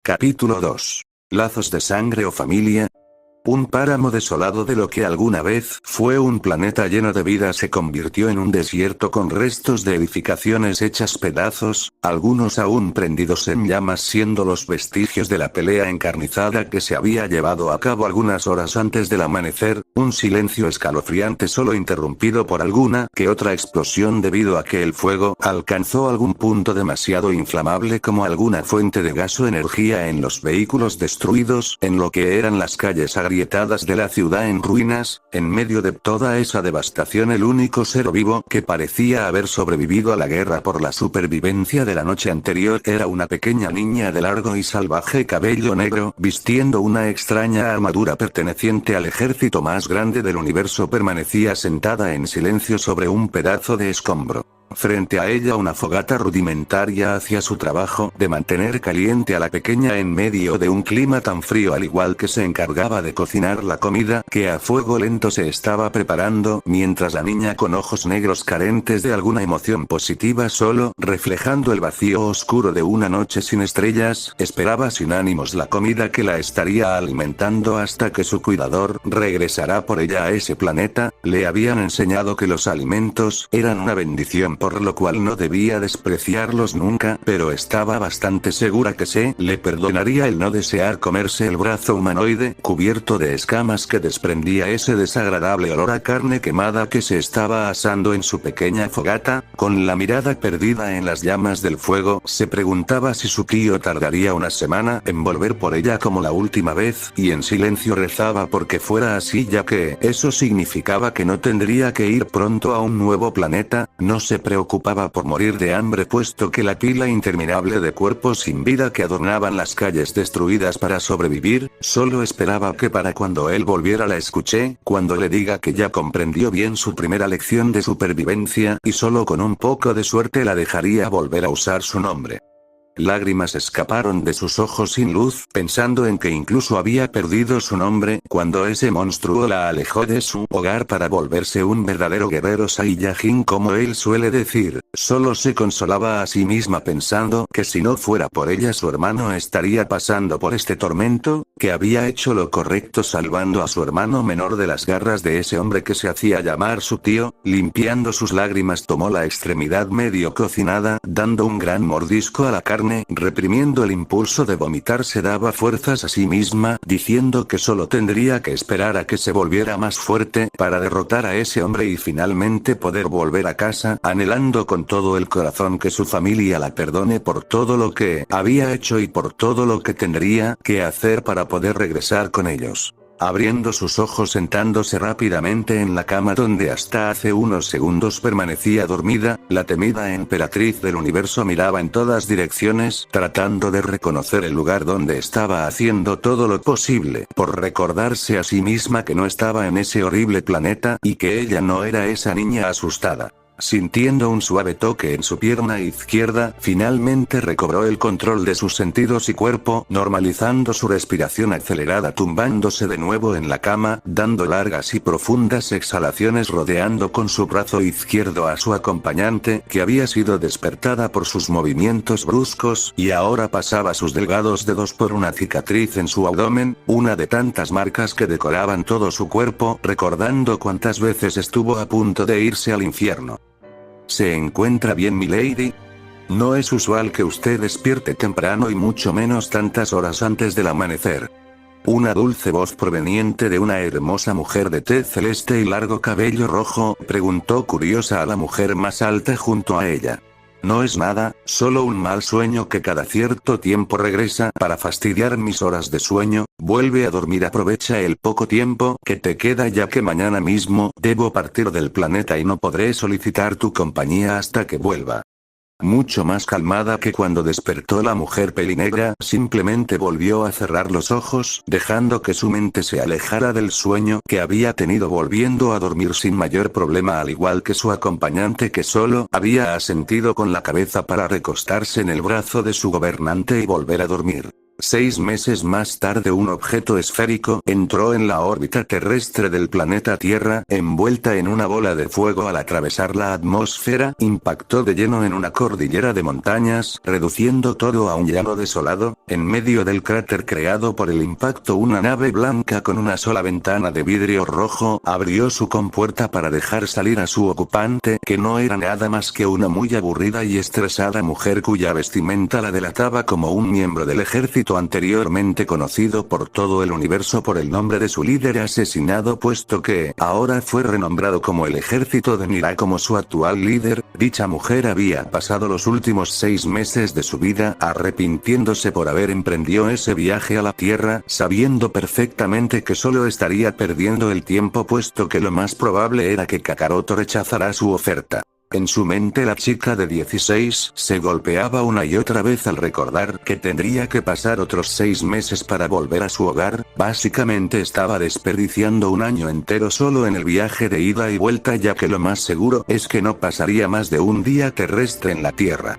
Capítulo 2. Lazos de sangre o familia. Un páramo desolado de lo que alguna vez fue un planeta lleno de vida se convirtió en un desierto con restos de edificaciones hechas pedazos, algunos aún prendidos en llamas siendo los vestigios de la pelea encarnizada que se había llevado a cabo algunas horas antes del amanecer, un silencio escalofriante solo interrumpido por alguna que otra explosión debido a que el fuego alcanzó algún punto demasiado inflamable como alguna fuente de gas o energía en los vehículos destruidos en lo que eran las calles agrietadas de la ciudad en ruinas. En medio de toda esa devastación el único ser vivo que parecía haber sobrevivido a la guerra por la supervivencia de la noche anterior era una pequeña niña de largo y salvaje cabello negro vistiendo una extraña armadura perteneciente al ejército más grande del universo. Permanecía sentada en silencio sobre un pedazo de escombro. Frente a ella una fogata rudimentaria hacía su trabajo de mantener caliente a la pequeña en medio de un clima tan frío, al igual que se encargaba de cocinar la comida que a fuego lento se estaba preparando, mientras la niña con ojos negros carentes de alguna emoción positiva solo reflejando el vacío oscuro de una noche sin estrellas, esperaba sin ánimos la comida que la estaría alimentando hasta que su cuidador regresará por ella a ese planeta. Le habían enseñado que los alimentos eran una bendición, por lo cual no debía despreciarlos nunca, pero estaba bastante segura que se le perdonaría el no desear comerse el brazo humanoide cubierto de escamas que desprendía ese desagradable olor a carne quemada que se estaba asando en su pequeña fogata. Con la mirada perdida en las llamas del fuego, se preguntaba si su tío tardaría una semana en volver por ella como la última vez, y en silencio rezaba porque fuera así, ya que eso significaba que no tendría que ir pronto a un nuevo planeta. No se preocupaba por morir de hambre, puesto que la pila interminable de cuerpos sin vida que adornaban las calles destruidas para sobrevivir, solo esperaba que para cuando él volviera la escuché, cuando le diga que ya comprendió bien su primera lección de supervivencia, y solo con un poco de suerte la dejaría volver a usar su nombre. Lágrimas escaparon de sus ojos sin luz, pensando en que incluso había perdido su nombre cuando ese monstruo la alejó de su hogar para volverse un verdadero guerrero Saiyajin, como él suele decir. Solo se consolaba a sí misma pensando que si no fuera por ella su hermano estaría pasando por este tormento, que había hecho lo correcto salvando a su hermano menor de las garras de ese hombre que se hacía llamar su tío. Limpiando sus lágrimas tomó la extremidad medio cocinada, dando un gran mordisco a la carne. Reprimiendo el impulso de vomitar se daba fuerzas a sí misma, diciendo que solo tendría que esperar a que se volviera más fuerte para derrotar a ese hombre y finalmente poder volver a casa, anhelando con todo el corazón que su familia la perdone por todo lo que había hecho y por todo lo que tendría que hacer para poder regresar con ellos. Abriendo sus ojos, sentándose rápidamente en la cama donde hasta hace unos segundos permanecía dormida, la temida emperatriz del universo miraba en todas direcciones, tratando de reconocer el lugar donde estaba, haciendo todo lo posible por recordarse a sí misma que no estaba en ese horrible planeta, y que ella no era esa niña asustada. Sintiendo un suave toque en su pierna izquierda, finalmente recobró el control de sus sentidos y cuerpo, normalizando su respiración acelerada, tumbándose de nuevo en la cama, dando largas y profundas exhalaciones, rodeando con su brazo izquierdo a su acompañante, que había sido despertada por sus movimientos bruscos, y ahora pasaba sus delgados dedos por una cicatriz en su abdomen, una de tantas marcas que decoraban todo su cuerpo, recordando cuántas veces estuvo a punto de irse al infierno. ¿Se encuentra bien, milady? No es usual que usted despierte temprano y mucho menos tantas horas antes del amanecer. Una dulce voz proveniente de una hermosa mujer de tez celeste y largo cabello rojo preguntó curiosa a la mujer más alta junto a ella. No es nada, solo un mal sueño que cada cierto tiempo regresa para fastidiar mis horas de sueño. Vuelve a dormir, aprovecha el poco tiempo que te queda, ya que mañana mismo debo partir del planeta y no podré solicitar tu compañía hasta que vuelva. Mucho más calmada que cuando despertó, la mujer pelinegra simplemente volvió a cerrar los ojos, dejando que su mente se alejara del sueño que había tenido, volviendo a dormir sin mayor problema, al igual que su acompañante, que solo había asentido con la cabeza para recostarse en el brazo de su gobernante y volver a dormir. 6 meses más tarde un objeto esférico entró en la órbita terrestre del planeta Tierra, envuelta en una bola de fuego. Al atravesar la atmósfera, impactó de lleno en una cordillera de montañas, reduciendo todo a un llano desolado. En medio del cráter creado por el impacto, una nave blanca con una sola ventana de vidrio rojo abrió su compuerta para dejar salir a su ocupante, que no era nada más que una muy aburrida y estresada mujer cuya vestimenta la delataba como un miembro del ejército anteriormente conocido por todo el universo por el nombre de su líder asesinado, puesto que ahora fue renombrado como el ejército de Nira como su actual líder. Dicha mujer había pasado los últimos 6 meses de su vida arrepintiéndose por haber emprendido ese viaje a la Tierra, sabiendo perfectamente que solo estaría perdiendo el tiempo, puesto que lo más probable era que Kakaroto rechazara su oferta. En su mente la chica de 16 se golpeaba una y otra vez al recordar que tendría que pasar otros 6 meses para volver a su hogar. Básicamente estaba desperdiciando un año entero solo en el viaje de ida y vuelta, ya que lo más seguro es que no pasaría más de un día terrestre en la Tierra.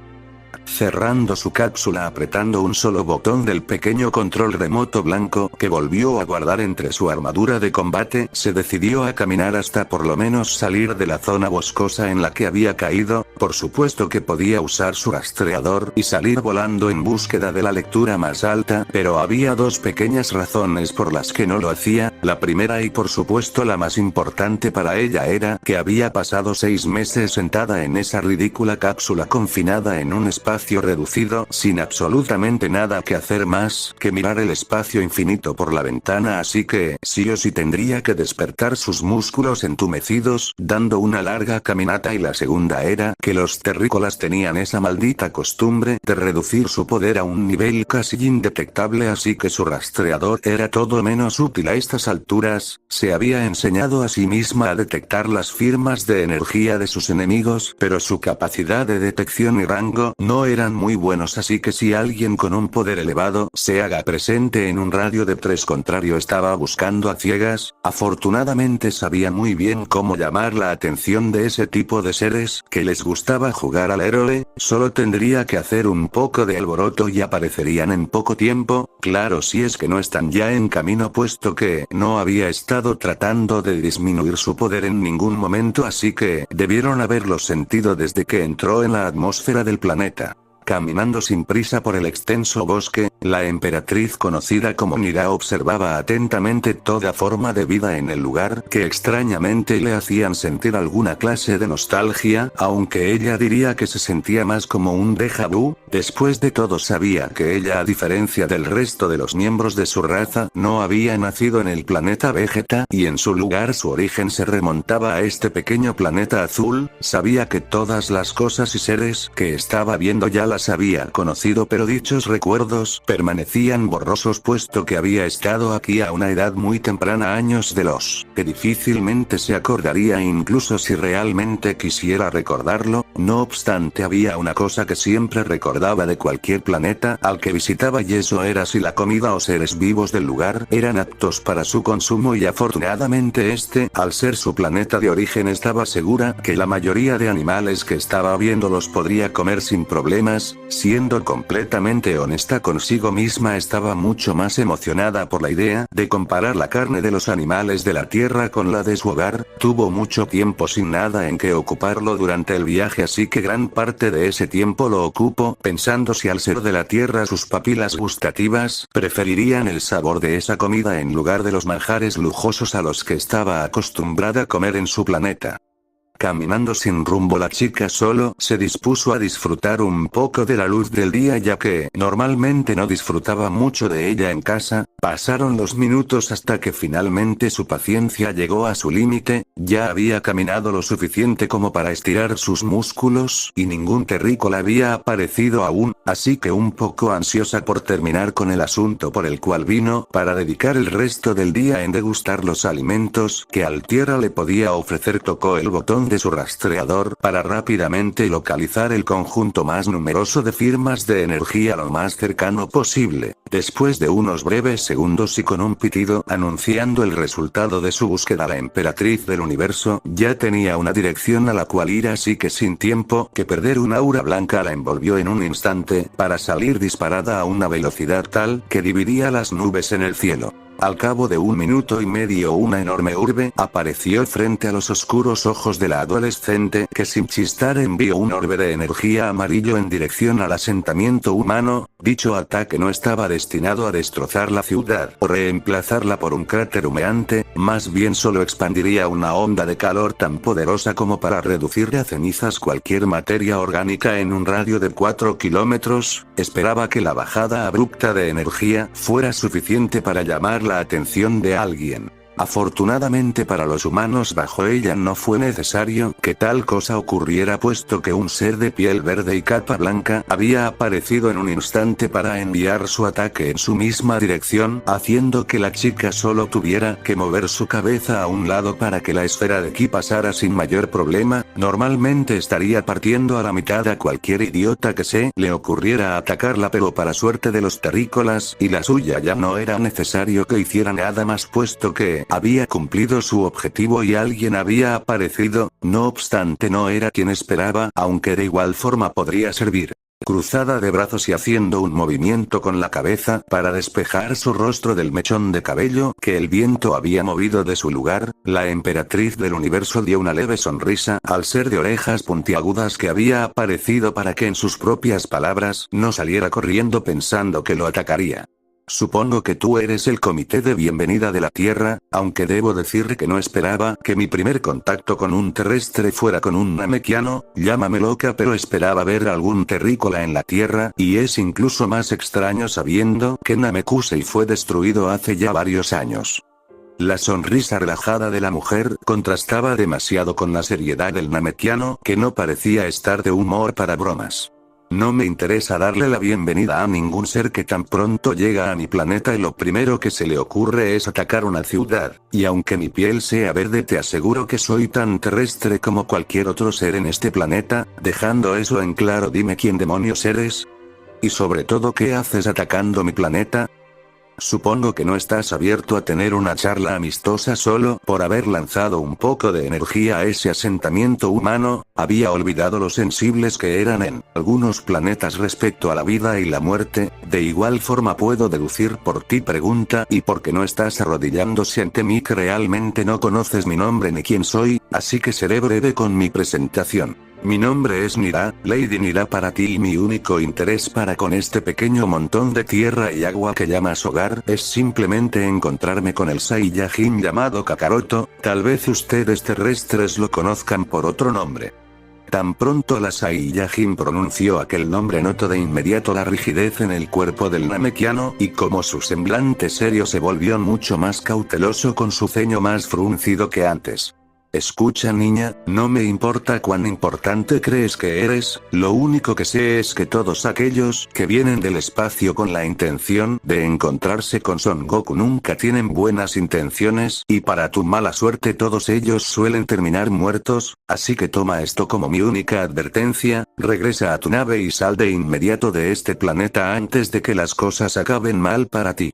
Cerrando su cápsula, apretando un solo botón del pequeño control remoto blanco que volvió a guardar entre su armadura de combate, se decidió a caminar hasta por lo menos salir de la zona boscosa en la que había caído. Por supuesto que podía usar su rastreador y salir volando en búsqueda de la lectura más alta, pero había dos pequeñas razones por las que no lo hacía. La primera, y por supuesto la más importante para ella, era que había pasado 6 meses sentada en esa ridícula cápsula confinada en un espacio reducido, sin absolutamente nada que hacer más que mirar el espacio infinito por la ventana, así que sí o sí tendría que despertar sus músculos entumecidos, dando una larga caminata. Y la segunda era que los terrícolas tenían esa maldita costumbre de reducir su poder a un nivel casi indetectable, así que su rastreador era todo menos útil a estas alturas. Se había enseñado a sí misma a detectar las firmas de energía de sus enemigos, pero su capacidad de detección y rango no eran muy buenos, así que si alguien con un poder elevado se haga presente en un radio de 3 contrario estaba buscando a ciegas. Afortunadamente sabía muy bien cómo llamar la atención de ese tipo de seres que les gustaba jugar al héroe. Solo tendría que hacer un poco de alboroto y aparecerían en poco tiempo, claro, si es que no están ya en camino, puesto que no había estado tratando de disminuir su poder en ningún momento, así que debieron haberlo sentido desde que entró en la atmósfera del planeta. Caminando sin prisa por el extenso bosque, la emperatriz conocida como Nira observaba atentamente toda forma de vida en el lugar, que extrañamente le hacían sentir alguna clase de nostalgia, aunque ella diría que se sentía más como un déjà vu. Después de todo, sabía que ella, a diferencia del resto de los miembros de su raza, no había nacido en el planeta Vegeta, y en su lugar su origen se remontaba a este pequeño planeta azul. Sabía que todas las cosas y seres que estaba viendo ya las había conocido, pero dichos recuerdos permanecían borrosos, puesto que había estado aquí a una edad muy temprana, años de los que difícilmente se acordaría incluso si realmente quisiera recordarlo. No obstante, había una cosa que siempre recordaba de cualquier planeta al que visitaba, y eso era si la comida o seres vivos del lugar eran aptos para su consumo, y afortunadamente al ser su planeta de origen, estaba segura que la mayoría de animales que estaba viendo los podría comer sin problemas. Siendo completamente honesta consigo misma, estaba mucho más emocionada por la idea de comparar la carne de los animales de la Tierra con la de su hogar. Tuvo mucho tiempo sin nada en que ocuparlo durante el viaje, así que gran parte de ese tiempo lo ocupó pensando si al ser de la Tierra sus papilas gustativas preferirían el sabor de esa comida en lugar de los manjares lujosos a los que estaba acostumbrada a comer en su planeta. Caminando sin rumbo, la chica solo se dispuso a disfrutar un poco de la luz del día, ya que normalmente no disfrutaba mucho de ella en casa. Pasaron los minutos hasta que finalmente su paciencia llegó a su límite. Ya había caminado lo suficiente como para estirar sus músculos, y ningún terrícola había aparecido aún, así que un poco ansiosa por terminar con el asunto por el cual vino, para dedicar el resto del día en degustar los alimentos que Altiera le podía ofrecer, tocó el botón de su rastreador para rápidamente localizar el conjunto más numeroso de firmas de energía lo más cercano posible. Después de unos breves segundos y con un pitido anunciando el resultado de su búsqueda, la emperatriz del universo ya tenía una dirección a la cual ir, así que sin tiempo que perder, un aura blanca la envolvió en un instante, para salir disparada a una velocidad tal que dividía las nubes en el cielo. Al cabo de 1 minuto y medio, una enorme urbe apareció frente a los oscuros ojos de la adolescente, que sin chistar envió un orbe de energía amarillo en dirección al asentamiento humano. Dicho ataque no estaba destinado a destrozar la ciudad o reemplazarla por un cráter humeante, más bien solo expandiría una onda de calor tan poderosa como para reducir a cenizas cualquier materia orgánica en un radio de 4 kilómetros. Esperaba que la bajada abrupta de energía fuera suficiente para llamar la atención de alguien. Afortunadamente para los humanos bajo ella no fue necesario que tal cosa ocurriera, puesto que un ser de piel verde y capa blanca había aparecido en un instante para enviar su ataque en su misma dirección, haciendo que la chica solo tuviera que mover su cabeza a un lado para que la esfera de ki pasara sin mayor problema. Normalmente estaría partiendo a la mitad a cualquier idiota que se le ocurriera atacarla, pero para suerte de los terrícolas y la suya ya no era necesario que hiciera nada más, puesto que había cumplido su objetivo y alguien había aparecido. No obstante, no era quien esperaba, aunque de igual forma podría servir. Cruzada de brazos y haciendo un movimiento con la cabeza para despejar su rostro del mechón de cabello que el viento había movido de su lugar, la emperatriz del universo dio una leve sonrisa al ser de orejas puntiagudas que había aparecido, para que en sus propias palabras no saliera corriendo pensando que lo atacaría. Supongo que tú eres el comité de bienvenida de la Tierra, aunque debo decir que no esperaba que mi primer contacto con un terrestre fuera con un namekiano. Llámame loca, pero esperaba ver algún terrícola en la Tierra, y es incluso más extraño sabiendo que Namekusei fue destruido hace ya varios años. La sonrisa relajada de la mujer contrastaba demasiado con la seriedad del namekiano, que no parecía estar de humor para bromas. No me interesa darle la bienvenida a ningún ser que tan pronto llega a mi planeta y lo primero que se le ocurre es atacar una ciudad, y aunque mi piel sea verde te aseguro que soy tan terrestre como cualquier otro ser en este planeta. Dejando eso en claro, dime quién demonios eres. Y sobre todo, ¿qué haces atacando mi planeta? Supongo que no estás abierto a tener una charla amistosa solo por haber lanzado un poco de energía a ese asentamiento humano. Había olvidado lo sensibles que eran en algunos planetas respecto a la vida y la muerte. De igual forma puedo deducir por ti pregunta y por qué no estás arrodillándose ante mí, que realmente no conoces mi nombre ni quién soy, así que seré breve con mi presentación. Mi nombre es Nira, Lady Nira para ti, y mi único interés para con este pequeño montón de tierra y agua que llamas hogar es simplemente encontrarme con el Saiyajin llamado Kakaroto. Tal vez ustedes terrestres lo conozcan por otro nombre. Tan pronto la Saiyajin pronunció aquel nombre, notó de inmediato la rigidez en el cuerpo del namekiano, y como su semblante serio se volvió mucho más cauteloso, con su ceño más fruncido que antes. Escucha, niña, no me importa cuán importante crees que eres, lo único que sé es que todos aquellos que vienen del espacio con la intención de encontrarse con Son Goku nunca tienen buenas intenciones, y para tu mala suerte todos ellos suelen terminar muertos, así que toma esto como mi única advertencia. Regresa a tu nave y sal de inmediato de este planeta antes de que las cosas acaben mal para ti.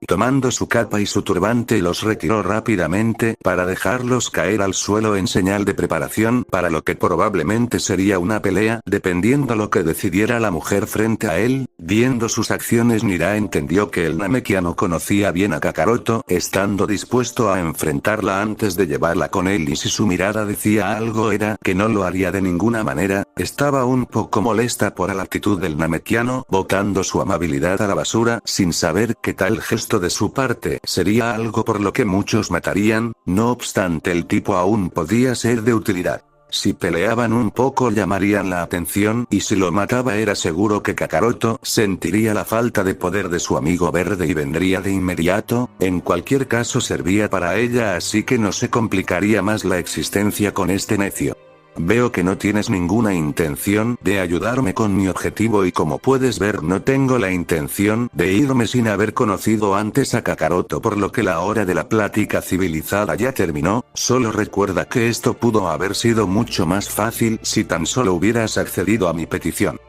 Tomando su capa y su turbante, los retiró rápidamente para dejarlos caer al suelo en señal de preparación para lo que probablemente sería una pelea, dependiendo lo que decidiera la mujer frente a él. Viendo sus acciones, Nira entendió que el namekiano conocía bien a Kakaroto, estando dispuesto a enfrentarla antes de llevarla con él, y si su mirada decía algo era que no lo haría de ninguna manera. Estaba un poco molesta por la actitud del namekiano, botando su amabilidad a la basura sin saber que tal gesto de su parte sería algo por lo que muchos matarían. No obstante, el tipo aún podía ser de utilidad. Si peleaban un poco llamarían la atención, y si lo mataba era seguro que Kakaroto sentiría la falta de poder de su amigo verde y vendría de inmediato. En cualquier caso servía para ella, así que no se complicaría más la existencia con este necio. Veo que no tienes ninguna intención de ayudarme con mi objetivo, y como puedes ver no tengo la intención de irme sin haber conocido antes a Kakaroto, por lo que la hora de la plática civilizada ya terminó. Solo recuerda que esto pudo haber sido mucho más fácil si tan solo hubieras accedido a mi petición.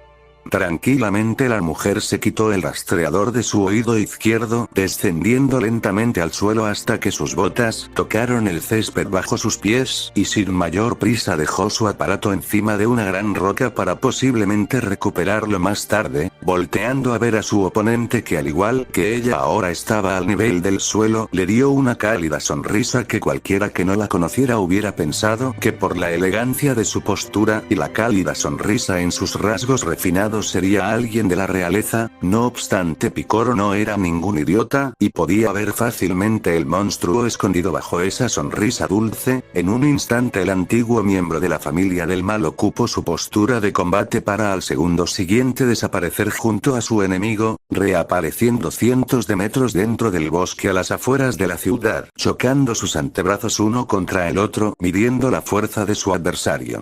Tranquilamente la mujer se quitó el rastreador de su oído izquierdo, descendiendo lentamente al suelo hasta que sus botas tocaron el césped bajo sus pies, y sin mayor prisa dejó su aparato encima de una gran roca para posiblemente recuperarlo más tarde, volteando a ver a su oponente que al igual que ella ahora estaba al nivel del suelo, le dio una cálida sonrisa que cualquiera que no la conociera hubiera pensado que por la elegancia de su postura y la cálida sonrisa en sus rasgos refinados sería alguien de la realeza. No obstante, Picoro no era ningún idiota, y podía ver fácilmente el monstruo escondido bajo esa sonrisa dulce. En un instante el antiguo miembro de la familia del mal ocupó su postura de combate para al segundo siguiente desaparecer junto a su enemigo, reapareciendo cientos de metros dentro del bosque a las afueras de la ciudad, chocando sus antebrazos uno contra el otro, midiendo la fuerza de su adversario.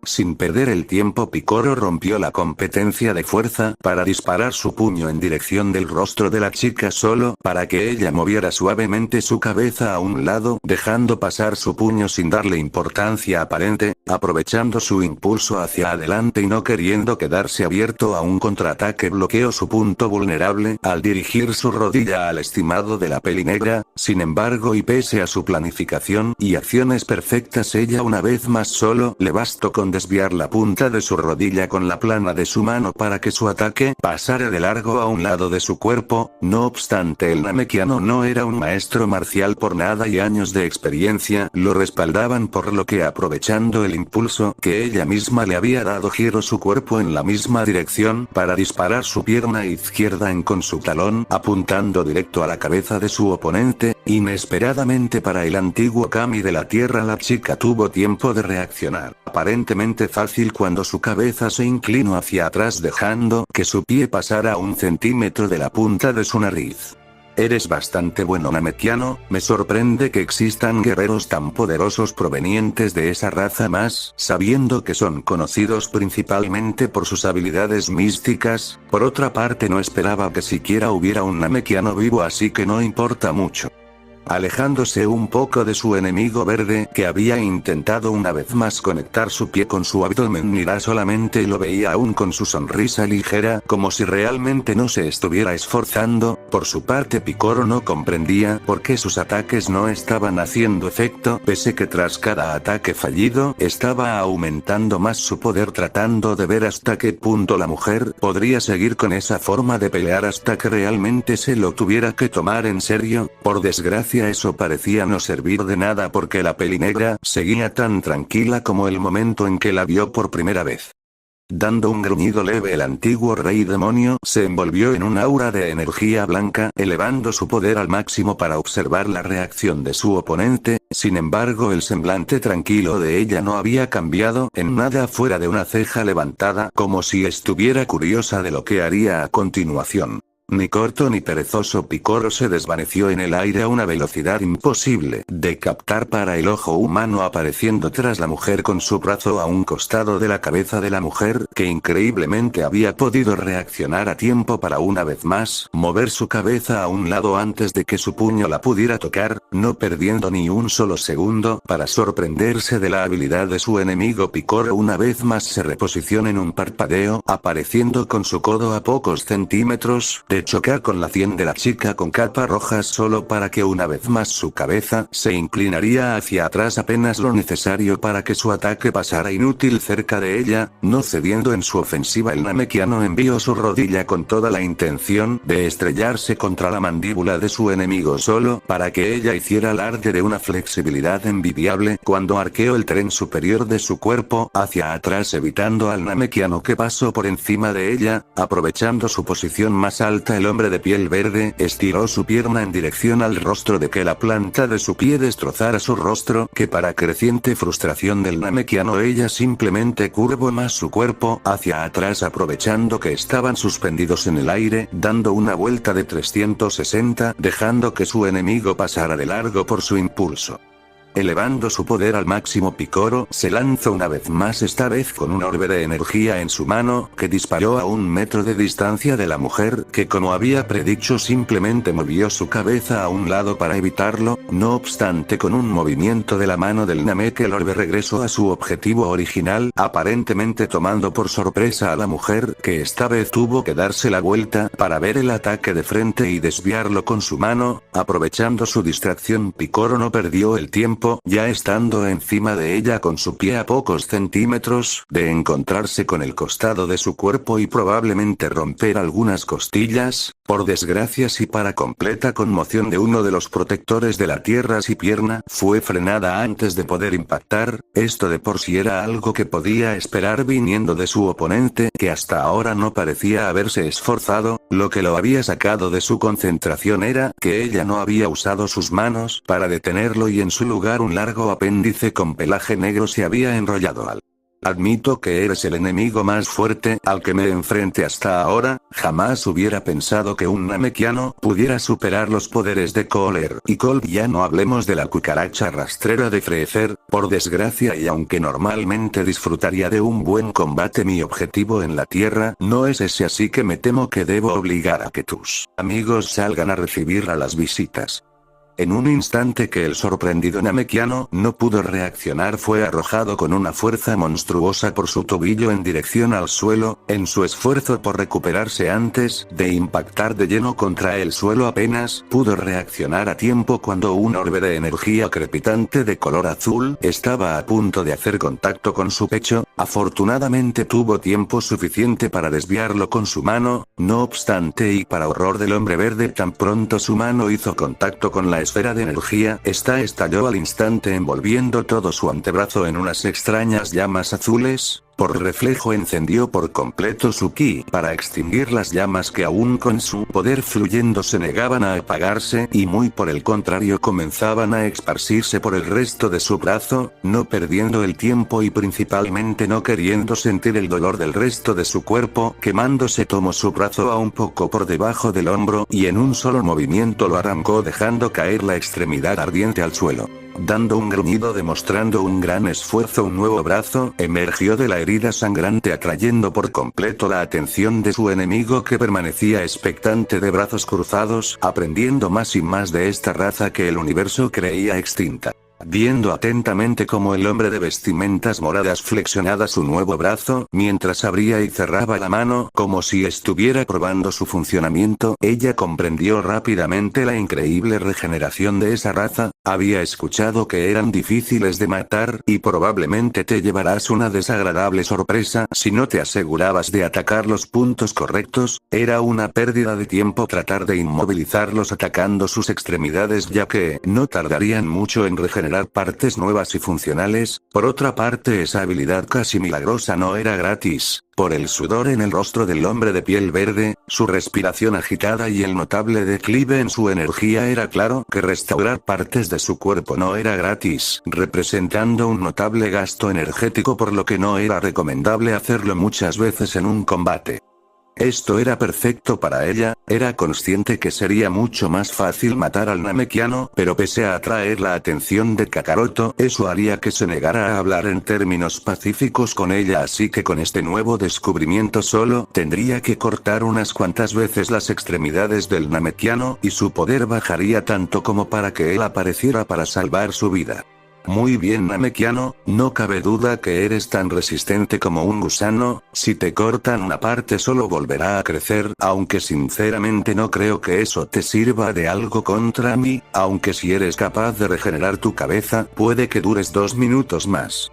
Sin perder el tiempo, Picoro rompió la competencia de fuerza para disparar su puño en dirección del rostro de la chica solo para que ella moviera suavemente su cabeza a un lado, dejando pasar su puño sin darle importancia aparente, aprovechando su impulso hacia adelante y no queriendo quedarse abierto a un contraataque. Bloqueó su punto vulnerable al dirigir su rodilla al estimado de la pelinegra. Sin embargo, y pese a su planificación y acciones perfectas, ella una vez más solo le bastó con desviar la punta de su rodilla con la plana de su mano para que su ataque pasara de largo a un lado de su cuerpo. No obstante, el namekiano no era un maestro marcial por nada y años de experiencia lo respaldaban, por lo que aprovechando el impulso que ella misma le había dado, giró su cuerpo en la misma dirección para disparar su pierna izquierda con su talón, apuntando directo a la cabeza de su oponente. Inesperadamente para el antiguo kami de la tierra, la chica tuvo tiempo de reaccionar. Aparentemente fácil cuando su cabeza se inclinó hacia atrás dejando que su pie pasara a 1 centímetro de la punta de su nariz. Eres bastante bueno, namekiano. Me sorprende que existan guerreros tan poderosos provenientes de esa raza, más sabiendo que son conocidos principalmente por sus habilidades místicas. Por otra parte, no esperaba que siquiera hubiera un namekiano vivo, así que no importa mucho. Alejándose un poco de su enemigo verde, que había intentado una vez más conectar su pie con su abdomen, Mira solamente lo veía aún con su sonrisa ligera, como si realmente no se estuviera esforzando. Por su parte, Picoro no comprendía por qué sus ataques no estaban haciendo efecto, pese que tras cada ataque fallido, estaba aumentando más su poder, tratando de ver hasta qué punto la mujer podría seguir con esa forma de pelear hasta que realmente se lo tuviera que tomar en serio. Por desgracia, eso parecía no servir de nada porque la pelinegra seguía tan tranquila como el momento en que la vio por primera vez. Dando un gruñido leve, el antiguo rey demonio se envolvió en un aura de energía blanca, elevando su poder al máximo para observar la reacción de su oponente. Sin embargo, el semblante tranquilo de ella no había cambiado en nada fuera de una ceja levantada, como si estuviera curiosa de lo que haría a continuación. Ni corto ni perezoso, Picoro se desvaneció en el aire a una velocidad imposible de captar para el ojo humano, apareciendo tras la mujer con su brazo a un costado de la cabeza de la mujer, que increíblemente había podido reaccionar a tiempo para una vez más mover su cabeza a un lado antes de que su puño la pudiera tocar, no perdiendo ni un solo segundo para sorprenderse de la habilidad de su enemigo. Picoro una vez más se reposiciona en un parpadeo, apareciendo con su codo a pocos centímetros de chocar con la sien de la chica con capa roja, solo para que una vez más su cabeza se inclinaría hacia atrás apenas lo necesario para que su ataque pasara inútil cerca de ella. No cediendo en su ofensiva, el namekiano envió su rodilla con toda la intención de estrellarse contra la mandíbula de su enemigo, solo para que ella hiciera alarde de una flexibilidad envidiable cuando arqueó el tren superior de su cuerpo hacia atrás, evitando al namekiano que pasó por encima de ella. Aprovechando su posición más alta, el hombre de piel verde estiró su pierna en dirección al rostro de que la planta de su pie destrozara su rostro, que para creciente frustración del namekiano ella simplemente curvó más su cuerpo hacia atrás, aprovechando que estaban suspendidos en el aire, dando una vuelta de 360, dejando que su enemigo pasara de largo por su impulso. Elevando su poder al máximo, Picoro se lanzó una vez más, esta vez con un orbe de energía en su mano, que disparó a 1 metro de distancia de la mujer, que como había predicho simplemente movió su cabeza a un lado para evitarlo. No obstante, con un movimiento de la mano del Namek, el orbe regresó a su objetivo original, aparentemente tomando por sorpresa a la mujer, que esta vez tuvo que darse la vuelta para ver el ataque de frente y desviarlo con su mano. Aprovechando su distracción, Picoro no perdió el tiempo, ya estando encima de ella con su pie a pocos centímetros de encontrarse con el costado de su cuerpo y probablemente romper algunas costillas. Por desgracia, y para completa conmoción de uno de los protectores de la tierra, su pierna fue frenada antes de poder impactar. Esto de por sí era algo que podía esperar viniendo de su oponente, que hasta ahora no parecía haberse esforzado. Lo que lo había sacado de su concentración era que ella no había usado sus manos para detenerlo, y en su lugar un largo apéndice con pelaje negro se había enrollado al. Admito que eres el enemigo más fuerte al que me enfrenté hasta ahora. Jamás hubiera pensado que un Namekiano pudiera superar los poderes de Kohler y Kolb. Ya no hablemos de la cucaracha rastrera de Freezer. Por desgracia, y aunque normalmente disfrutaría de un buen combate, mi objetivo en la Tierra no es ese, así que me temo que debo obligar a que tus amigos salgan a recibir a las visitas. En un instante que el sorprendido Namekiano no pudo reaccionar, fue arrojado con una fuerza monstruosa por su tobillo en dirección al suelo. En su esfuerzo por recuperarse antes de impactar de lleno contra el suelo, apenas pudo reaccionar a tiempo cuando un orbe de energía crepitante de color azul estaba a punto de hacer contacto con su pecho. Afortunadamente tuvo tiempo suficiente para desviarlo con su mano. No obstante, y para horror del hombre verde, tan pronto su mano hizo contacto con la esfera de energía, esta estalló al instante, envolviendo todo su antebrazo en unas extrañas llamas azules. Por reflejo encendió por completo su ki para extinguir las llamas que aún con su poder fluyendo se negaban a apagarse, y muy por el contrario comenzaban a esparcirse por el resto de su brazo. No perdiendo el tiempo y principalmente no queriendo sentir el dolor del resto de su cuerpo quemándose, tomó su brazo a un poco por debajo del hombro y en un solo movimiento lo arrancó, dejando caer la extremidad ardiente al suelo. Dando un gruñido demostrando un gran esfuerzo, un nuevo brazo emergió de la herida sangrante, atrayendo por completo la atención de su enemigo, que permanecía expectante de brazos cruzados, aprendiendo más y más de esta raza que el universo creía extinta. Viendo atentamente cómo el hombre de vestimentas moradas flexionaba su nuevo brazo, mientras abría y cerraba la mano, como si estuviera probando su funcionamiento, ella comprendió rápidamente la increíble regeneración de esa raza. Había escuchado que eran difíciles de matar, y probablemente te llevarás una desagradable sorpresa si no te asegurabas de atacar los puntos correctos. Era una pérdida de tiempo tratar de inmovilizarlos atacando sus extremidades, ya que no tardarían mucho en regenerar partes nuevas y funcionales. Por otra parte, esa habilidad casi milagrosa no era gratis. Por el sudor en el rostro del hombre de piel verde, su respiración agitada y el notable declive en su energía, era claro que restaurar partes de su cuerpo no era gratis, representando un notable gasto energético, por lo que no era recomendable hacerlo muchas veces en un combate. Esto era perfecto para ella. Era consciente que sería mucho más fácil matar al Namekiano, pero pese a atraer la atención de Kakaroto, eso haría que se negara a hablar en términos pacíficos con ella, así que con este nuevo descubrimiento solo tendría que cortar unas cuantas veces las extremidades del Namekiano, y su poder bajaría tanto como para que él apareciera para salvar su vida. Muy bien, Namekiano, no cabe duda que eres tan resistente como un gusano. Si te cortan una parte solo volverá a crecer, aunque sinceramente no creo que eso te sirva de algo contra mí, aunque si eres capaz de regenerar tu cabeza, puede que dures 2 minutos más.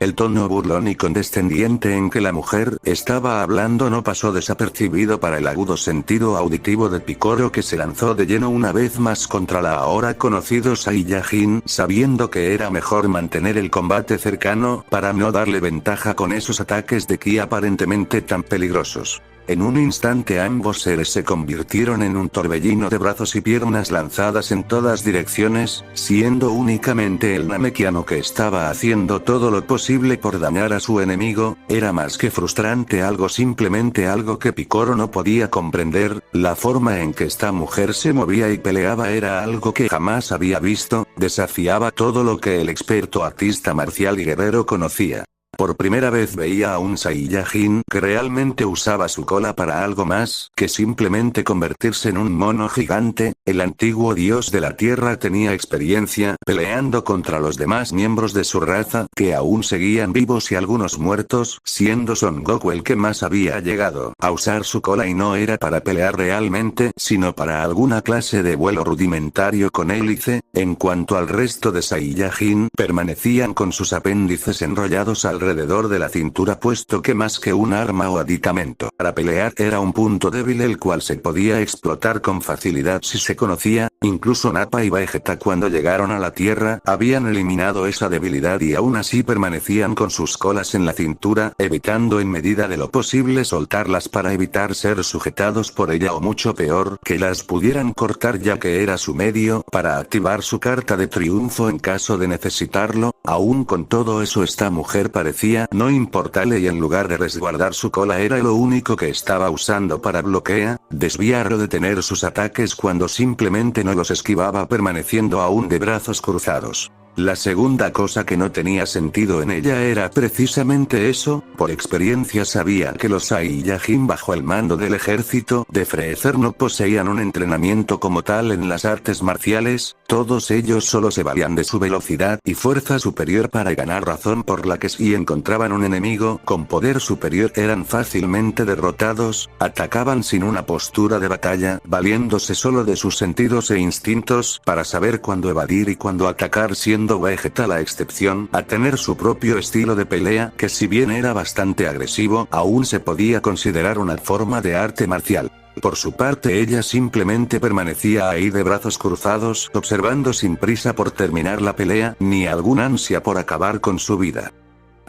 El tono burlón y condescendiente en que la mujer estaba hablando no pasó desapercibido para el agudo sentido auditivo de Picoro, que se lanzó de lleno una vez más contra la ahora conocido Saiyajin, sabiendo que era mejor mantener el combate cercano para no darle ventaja con esos ataques de ki aparentemente tan peligrosos. En un instante ambos seres se convirtieron en un torbellino de brazos y piernas lanzadas en todas direcciones, siendo únicamente el Namekiano que estaba haciendo todo lo posible por dañar a su enemigo. Era más que frustrante, simplemente algo que Picoro no podía comprender. La forma en que esta mujer se movía y peleaba era algo que jamás había visto, desafiaba todo lo que el experto artista marcial y guerrero conocía. Por primera vez veía a un Saiyajin que realmente usaba su cola para algo más que simplemente convertirse en un mono gigante. El antiguo dios de la tierra tenía experiencia peleando contra los demás miembros de su raza que aún seguían vivos y algunos muertos, siendo Son Goku el que más había llegado a usar su cola, y no era para pelear realmente, sino para alguna clase de vuelo rudimentario con hélice. En cuanto al resto de Saiyajin, permanecían con sus apéndices enrollados alrededor de la cintura, puesto que más que un arma o aditamento para pelear era un punto débil el cual se podía explotar con facilidad si se conocía. Incluso Nappa y Vegeta, cuando llegaron a la Tierra, habían eliminado esa debilidad y aún así permanecían con sus colas en la cintura, evitando en medida de lo posible soltarlas para evitar ser sujetados por ella, o mucho peor, que las pudieran cortar, ya que era su medio para activar su carta de triunfo en caso de necesitarlo. Aún con todo eso, esta mujer parecía no importarle, y en lugar de resguardar su cola era lo único que estaba usando para bloquear, desviar o detener sus ataques cuando simplemente no los esquivaba, permaneciendo aún de brazos cruzados. La segunda cosa que no tenía sentido en ella era precisamente eso. Por experiencia sabía que los Saiyajin bajo el mando del ejército de Freezer no poseían un entrenamiento como tal en las artes marciales. Todos ellos solo se valían de su velocidad y fuerza superior para ganar, razón por la que si encontraban un enemigo con poder superior eran fácilmente derrotados. Atacaban sin una postura de batalla, valiéndose solo de sus sentidos e instintos para saber cuándo evadir y cuándo atacar, siendo Vegeta la excepción a tener su propio estilo de pelea que, si bien era bastante agresivo, aún se podía considerar una forma de arte marcial. Por su parte, ella simplemente permanecía ahí de brazos cruzados, observando sin prisa por terminar la pelea, ni alguna ansia por acabar con su vida.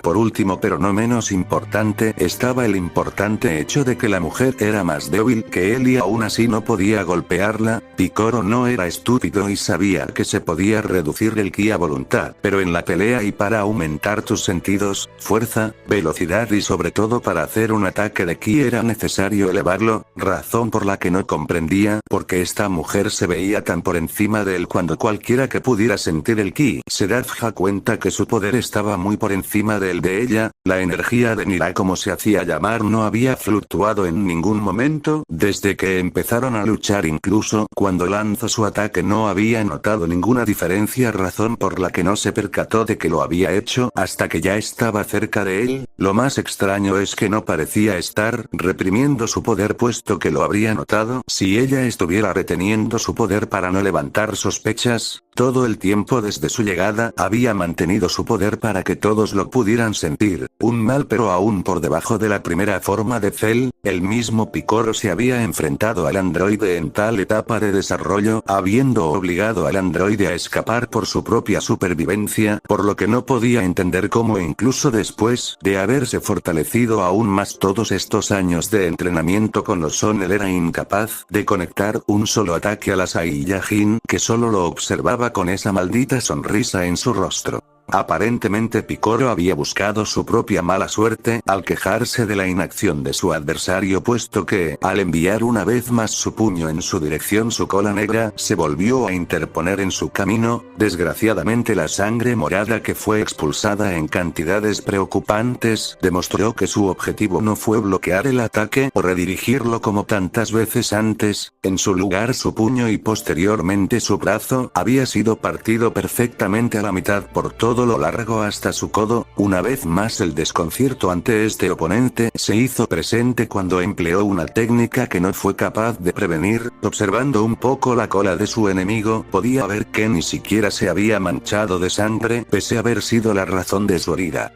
Por último, pero no menos importante, estaba el importante hecho de que la mujer era más débil que él y aún así no podía golpearla. Picoro no era estúpido y sabía que se podía reducir el ki a voluntad, pero en la pelea y para aumentar tus sentidos, fuerza, velocidad y sobre todo para hacer un ataque de ki era necesario elevarlo, razón por la que no comprendía por qué esta mujer se veía tan por encima de él cuando cualquiera que pudiera sentir el ki se daría cuenta que su poder estaba muy por encima de ella. La energía de Nira, como se hacía llamar, no había fluctuado en ningún momento desde que empezaron a luchar. Incluso cuando lanzó su ataque no había notado ninguna diferencia, razón por la que no se percató de que lo había hecho hasta que ya estaba cerca de él. Lo más extraño es que no parecía estar reprimiendo su poder, puesto que lo habría notado si ella estuviera reteniendo su poder para no levantar sospechas. Todo el tiempo desde su llegada había mantenido su poder para que todos lo pudieran sentir. Un mal, pero aún por debajo de la primera forma de Cell. El mismo Picoro se había enfrentado al androide en tal etapa de desarrollo, habiendo obligado al androide a escapar por su propia supervivencia, por lo que no podía entender cómo incluso después de haberse fortalecido aún más todos estos años de entrenamiento con los Son, él era incapaz de conectar un solo ataque a la Saiyajin, que solo lo observaba con esa maldita sonrisa en su rostro. Aparentemente Picoro había buscado su propia mala suerte al quejarse de la inacción de su adversario, puesto que, al enviar una vez más su puño en su dirección, su cola negra se volvió a interponer en su camino. Desgraciadamente, la sangre morada que fue expulsada en cantidades preocupantes demostró que su objetivo no fue bloquear el ataque o redirigirlo como tantas veces antes. En su lugar, su puño y posteriormente su brazo había sido partido perfectamente a la mitad por todo lo largo hasta su codo. Una vez más el desconcierto ante este oponente se hizo presente cuando empleó una técnica que no fue capaz de prevenir. Observando un poco la cola de su enemigo, podía ver que ni siquiera se había manchado de sangre, pese a haber sido la razón de su herida.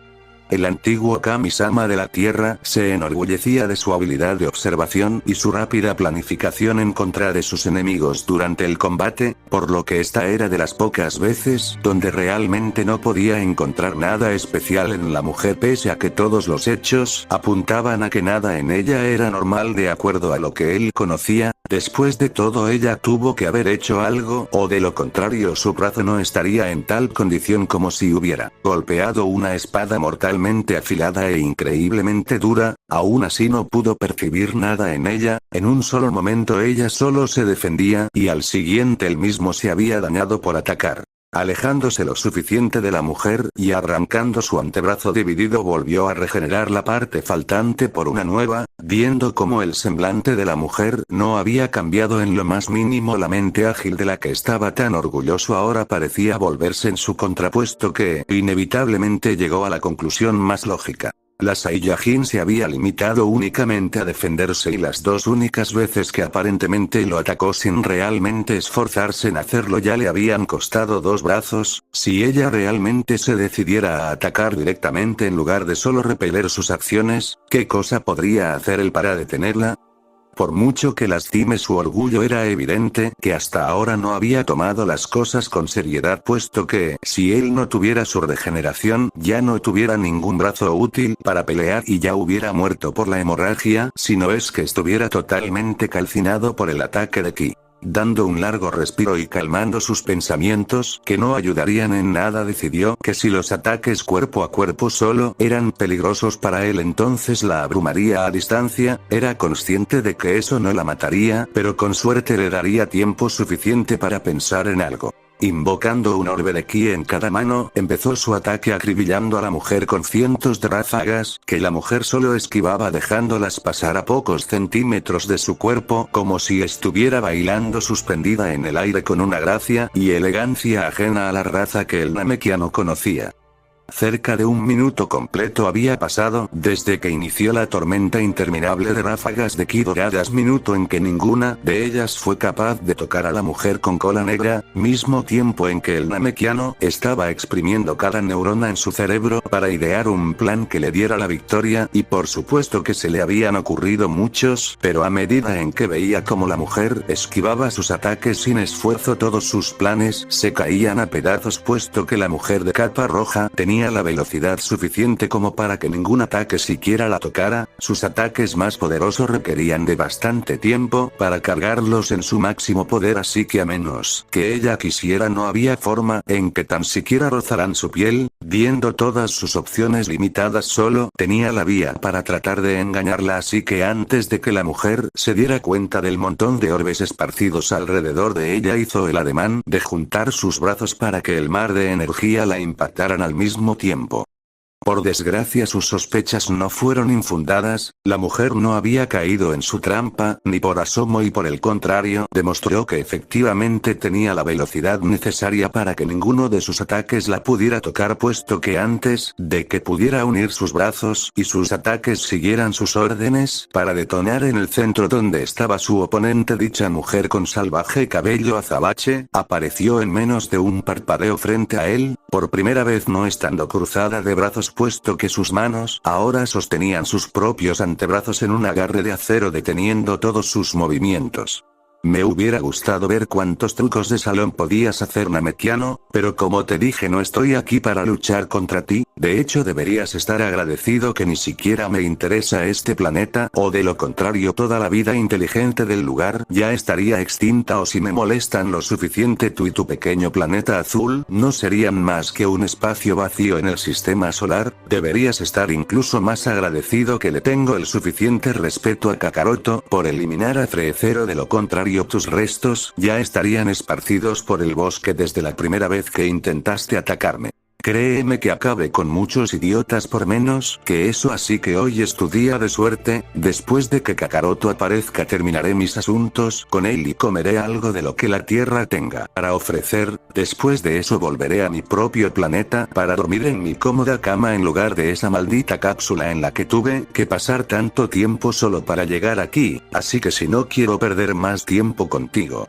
El antiguo Kami-sama de la Tierra se enorgullecía de su habilidad de observación y su rápida planificación en contra de sus enemigos durante el combate, por lo que esta era de las pocas veces donde realmente no podía encontrar nada especial en la mujer, pese a que todos los hechos apuntaban a que nada en ella era normal de acuerdo a lo que él conocía. Después de todo, ella tuvo que haber hecho algo, o de lo contrario su brazo no estaría en tal condición como si hubiera golpeado una espada mortalmente afilada e increíblemente dura. Aún así no pudo percibir nada en ella. En un solo momento ella solo se defendía, y al siguiente él mismo se había dañado por atacar. Alejándose lo suficiente de la mujer y arrancando su antebrazo dividido, volvió a regenerar la parte faltante por una nueva. Viendo cómo el semblante de la mujer no había cambiado en lo más mínimo, la mente ágil de la que estaba tan orgulloso ahora parecía volverse en su contrapuesto, que inevitablemente llegó a la conclusión más lógica. La Saiyajin se había limitado únicamente a defenderse, y las dos únicas veces que aparentemente lo atacó sin realmente esforzarse en hacerlo ya le habían costado 2 brazos. Si ella realmente se decidiera a atacar directamente en lugar de solo repeler sus acciones, ¿qué cosa podría hacer él para detenerla? Por mucho que lastime su orgullo, era evidente que hasta ahora no había tomado las cosas con seriedad, puesto que, si él no tuviera su regeneración, ya no tuviera ningún brazo útil para pelear y ya hubiera muerto por la hemorragia, si no es que estuviera totalmente calcinado por el ataque de Ki. Dando un largo respiro y calmando sus pensamientos, que no ayudarían en nada, decidió que si los ataques cuerpo a cuerpo solo eran peligrosos para él, entonces la abrumaría a distancia. Era consciente de que eso no la mataría, pero con suerte le daría tiempo suficiente para pensar en algo. Invocando un orbe de ki en cada mano, empezó su ataque acribillando a la mujer con cientos de ráfagas, que la mujer solo esquivaba, dejándolas pasar a pocos centímetros de su cuerpo, como si estuviera bailando suspendida en el aire con una gracia y elegancia ajena a la raza que el Namekiano conocía. Cerca de 1 minuto completo había pasado desde que inició la tormenta interminable de ráfagas de ki doradas, minuto en que ninguna de ellas fue capaz de tocar a la mujer con cola negra, mismo tiempo en que el Namekiano estaba exprimiendo cada neurona en su cerebro para idear un plan que le diera la victoria, y por supuesto que se le habían ocurrido muchos, pero a medida en que veía cómo la mujer esquivaba sus ataques sin esfuerzo, todos sus planes se caían a pedazos, puesto que la mujer de capa roja tenía la velocidad suficiente como para que ningún ataque siquiera la tocara. Sus ataques más poderosos requerían de bastante tiempo para cargarlos en su máximo poder, así que a menos que ella quisiera no había forma en que tan siquiera rozaran su piel. Viendo todas sus opciones limitadas, solo tenía la vía para tratar de engañarla, así que antes de que la mujer se diera cuenta del montón de orbes esparcidos alrededor de ella, hizo el ademán de juntar sus brazos para que el mar de energía la impactaran al mismo tiempo. Por desgracia, sus sospechas no fueron infundadas. La mujer no había caído en su trampa, ni por asomo, y por el contrario, demostró que efectivamente tenía la velocidad necesaria para que ninguno de sus ataques la pudiera tocar, puesto que antes de que pudiera unir sus brazos y sus ataques siguieran sus órdenes para detonar en el centro donde estaba su oponente, dicha mujer con salvaje cabello azabache apareció en menos de un parpadeo frente a él, por primera vez no estando cruzada de brazos, puesto que sus manos ahora sostenían sus propios antebrazos en un agarre de acero, deteniendo todos sus movimientos. Me hubiera gustado ver cuántos trucos de salón podías hacer, Namekiano, pero como te dije, no estoy aquí para luchar contra ti. De hecho, deberías estar agradecido que ni siquiera me interesa este planeta, o de lo contrario toda la vida inteligente del lugar ya estaría extinta, o si me molestan lo suficiente, tú y tu pequeño planeta azul no serían más que un espacio vacío en el sistema solar. Deberías estar incluso más agradecido que le tengo el suficiente respeto a Kakaroto por eliminar a Frezero, de lo contrario tus restos ya estarían esparcidos por el bosque desde la primera vez que intentaste atacarme. Créeme que acabé con muchos idiotas por menos que eso, así que hoy es tu día de suerte. Después de que Kakaroto aparezca, terminaré mis asuntos con él y comeré algo de lo que la tierra tenga para ofrecer. Después de eso volveré a mi propio planeta para dormir en mi cómoda cama en lugar de esa maldita cápsula en la que tuve que pasar tanto tiempo solo para llegar aquí, así que si no quiero perder más tiempo contigo.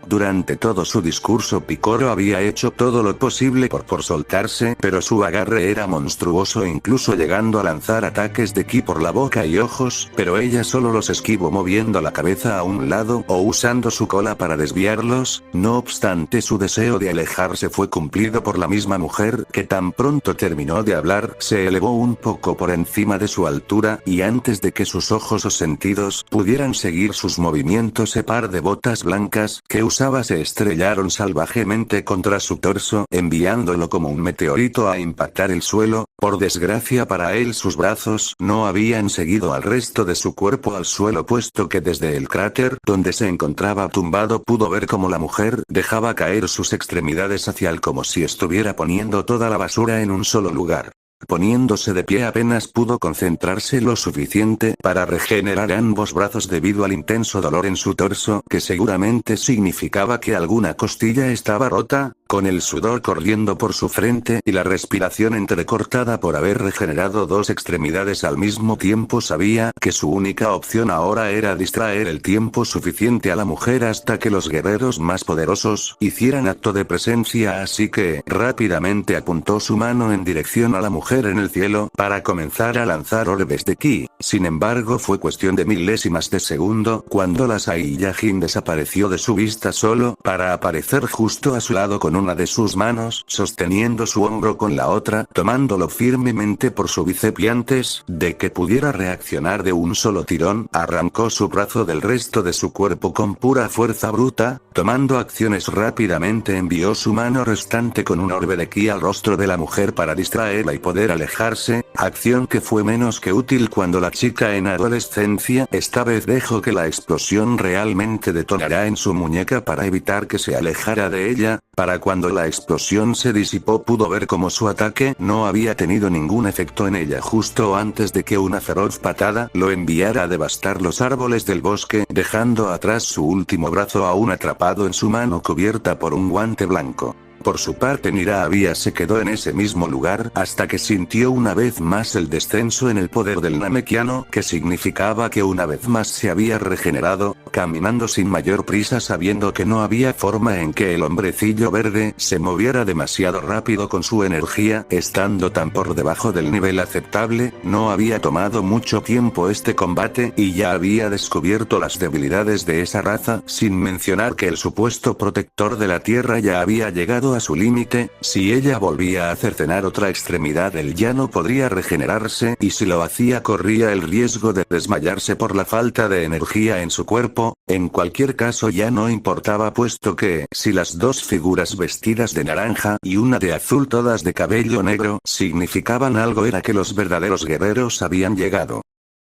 Durante todo su discurso Picoro había hecho todo lo posible por soltarse, pero su agarre era monstruoso, incluso llegando a lanzar ataques de ki por la boca y ojos, pero ella solo los esquivó moviendo la cabeza a un lado o usando su cola para desviarlos. No obstante, su deseo de alejarse fue cumplido por la misma mujer, que tan pronto terminó de hablar, se elevó un poco por encima de su altura, y antes de que sus ojos o sentidos pudieran seguir sus movimientos, ese par de botas blancas que usaba se estrellaron salvajemente contra su torso, enviándolo como un meteorito a impactar el suelo. Por desgracia para él, sus brazos no habían seguido al resto de su cuerpo al suelo, puesto que desde el cráter donde se encontraba tumbado pudo ver cómo la mujer dejaba caer sus extremidades hacia él como si estuviera poniendo toda la basura en un solo lugar. Poniéndose de pie apenas pudo concentrarse lo suficiente para regenerar ambos brazos debido al intenso dolor en su torso, que seguramente significaba que alguna costilla estaba rota. Con el sudor corriendo por su frente y la respiración entrecortada por haber regenerado dos extremidades al mismo tiempo, sabía que su única opción ahora era distraer el tiempo suficiente a la mujer hasta que los guerreros más poderosos hicieran acto de presencia, así que rápidamente apuntó su mano en dirección a la mujer en el cielo para comenzar a lanzar orbes de ki. Sin embargo, fue cuestión de milésimas de segundo cuando la Saiyajin desapareció de su vista, solo para aparecer justo a su lado con una de sus manos sosteniendo su hombro con la otra, tomándolo firmemente por su bíceps y antes de que pudiera reaccionar de un solo tirón, arrancó su brazo del resto de su cuerpo con pura fuerza bruta. Tomando acciones rápidamente, envió su mano restante con un orbe de ki al rostro de la mujer para distraerla y poder alejarse, acción que fue menos que útil cuando la chica en adolescencia esta vez dejó que la explosión realmente detonara en su muñeca para evitar que se alejara de ella. Para cuando la explosión se disipó, pudo ver cómo su ataque no había tenido ningún efecto en ella justo antes de que una feroz patada lo enviara a devastar los árboles del bosque, dejando atrás su último brazo aún atrapado en su mano cubierta por un guante blanco. Por su parte, Nirabia se quedó en ese mismo lugar hasta que sintió una vez más el descenso en el poder del Namekiano, que significaba que una vez más se había regenerado, caminando sin mayor prisa, sabiendo que no había forma en que el hombrecillo verde se moviera demasiado rápido con su energía, estando tan por debajo del nivel aceptable. No había tomado mucho tiempo este combate y ya había descubierto las debilidades de esa raza, sin mencionar que el supuesto protector de la tierra ya había llegado a su límite. Si ella volvía a cercenar otra extremidad, él ya no podría regenerarse, y si lo hacía corría el riesgo de desmayarse por la falta de energía en su cuerpo. En cualquier caso ya no importaba, puesto que, si las dos figuras vestidas de naranja y una de azul, todas de cabello negro, significaban algo, era que los verdaderos guerreros habían llegado.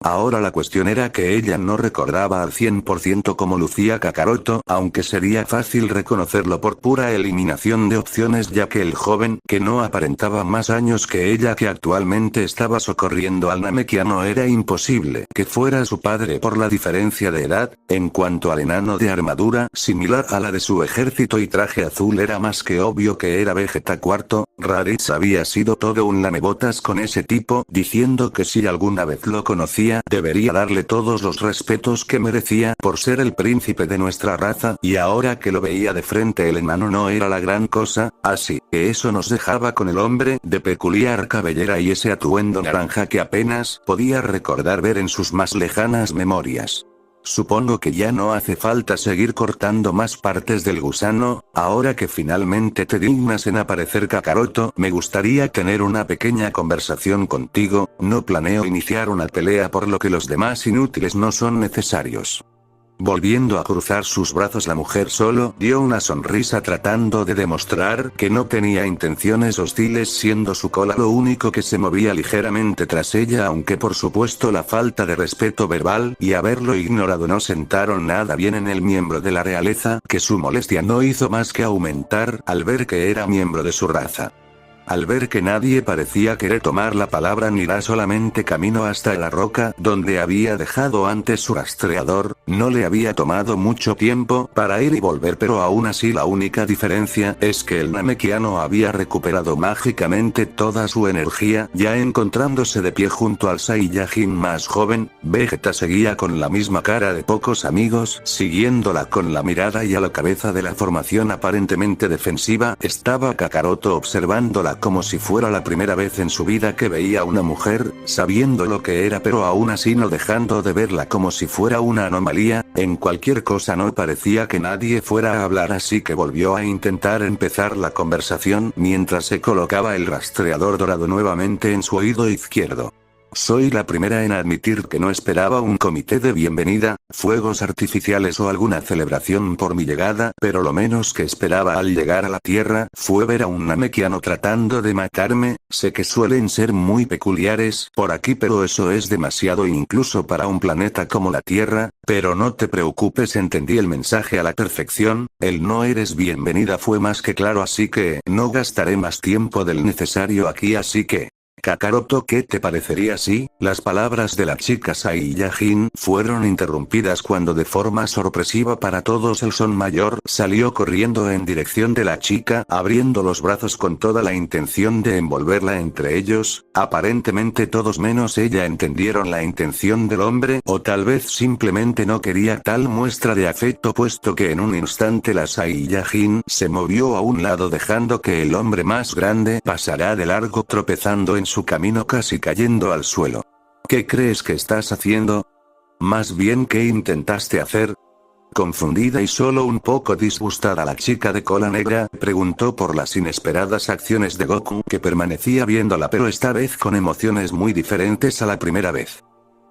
Ahora la cuestión era que ella no recordaba al 100% cómo lucía Kakaroto, aunque sería fácil reconocerlo por pura eliminación de opciones, ya que el joven, que no aparentaba más años que ella, que actualmente estaba socorriendo al Namekiano, era imposible que fuera su padre por la diferencia de edad. En cuanto al enano de armadura similar a la de su ejército y traje azul, era más que obvio que era Vegeta IV. Raditz había sido todo un lamebotas con ese tipo, diciendo que si alguna vez lo conocía, debería darle todos los respetos que merecía por ser el príncipe de nuestra raza, y ahora que lo veía de frente, el enano no era la gran cosa, así que eso nos dejaba con el hombre de peculiar cabellera y ese atuendo naranja que apenas podía recordar ver en sus más lejanas memorias. Supongo que ya no hace falta seguir cortando más partes del gusano. Ahora que finalmente te dignas en aparecer, Kakaroto, me gustaría tener una pequeña conversación contigo. No planeo iniciar una pelea, por lo que los demás inútiles no son necesarios. Volviendo a cruzar sus brazos, la mujer solo dio una sonrisa tratando de demostrar que no tenía intenciones hostiles, siendo su cola lo único que se movía ligeramente tras ella, aunque por supuesto la falta de respeto verbal y haberlo ignorado no sentaron nada bien en el miembro de la realeza, que su molestia no hizo más que aumentar al ver que era miembro de su raza. Al ver que nadie parecía querer tomar la palabra, Nira solamente caminó hasta la roca donde había dejado antes su rastreador. No le había tomado mucho tiempo para ir y volver, pero aún así la única diferencia es que el Namekiano había recuperado mágicamente toda su energía. Ya encontrándose de pie junto al Saiyajin más joven, Vegeta seguía con la misma cara de pocos amigos, siguiéndola con la mirada, y a la cabeza de la formación aparentemente defensiva estaba Kakaroto observándola como si fuera la primera vez en su vida que veía a una mujer, sabiendo lo que era pero aún así no dejando de verla como si fuera una anomalía. En cualquier cosa no parecía que nadie fuera a hablar, así que volvió a intentar empezar la conversación mientras se colocaba el rastreador dorado nuevamente en su oído izquierdo. Soy la primera en admitir que no esperaba un comité de bienvenida, fuegos artificiales o alguna celebración por mi llegada, pero lo menos que esperaba al llegar a la Tierra fue ver a un Namekiano tratando de matarme. Sé que suelen ser muy peculiares por aquí, pero eso es demasiado incluso para un planeta como la Tierra, pero no te preocupes, entendí el mensaje a la perfección. El no eres bienvenida fue más que claro, así que no gastaré más tiempo del necesario aquí, así que... Kakaroto, ¿qué te parecería si...? Las palabras de la chica Saiyajin fueron interrumpidas cuando de forma sorpresiva para todos el Son Mayor salió corriendo en dirección de la chica, abriendo los brazos con toda la intención de envolverla entre ellos. Aparentemente todos menos ella entendieron la intención del hombre, o tal vez simplemente no quería tal muestra de afecto, puesto que en un instante la Saiyajin se movió a un lado dejando que el hombre más grande pasara de largo, tropezando en su camino, casi cayendo al suelo. ¿Qué crees que estás haciendo? Más bien, ¿qué intentaste hacer? Confundida y solo un poco disgustada, la chica de cola negra preguntó por las inesperadas acciones de Goku, que permanecía viéndola, pero esta vez con emociones muy diferentes a la primera vez.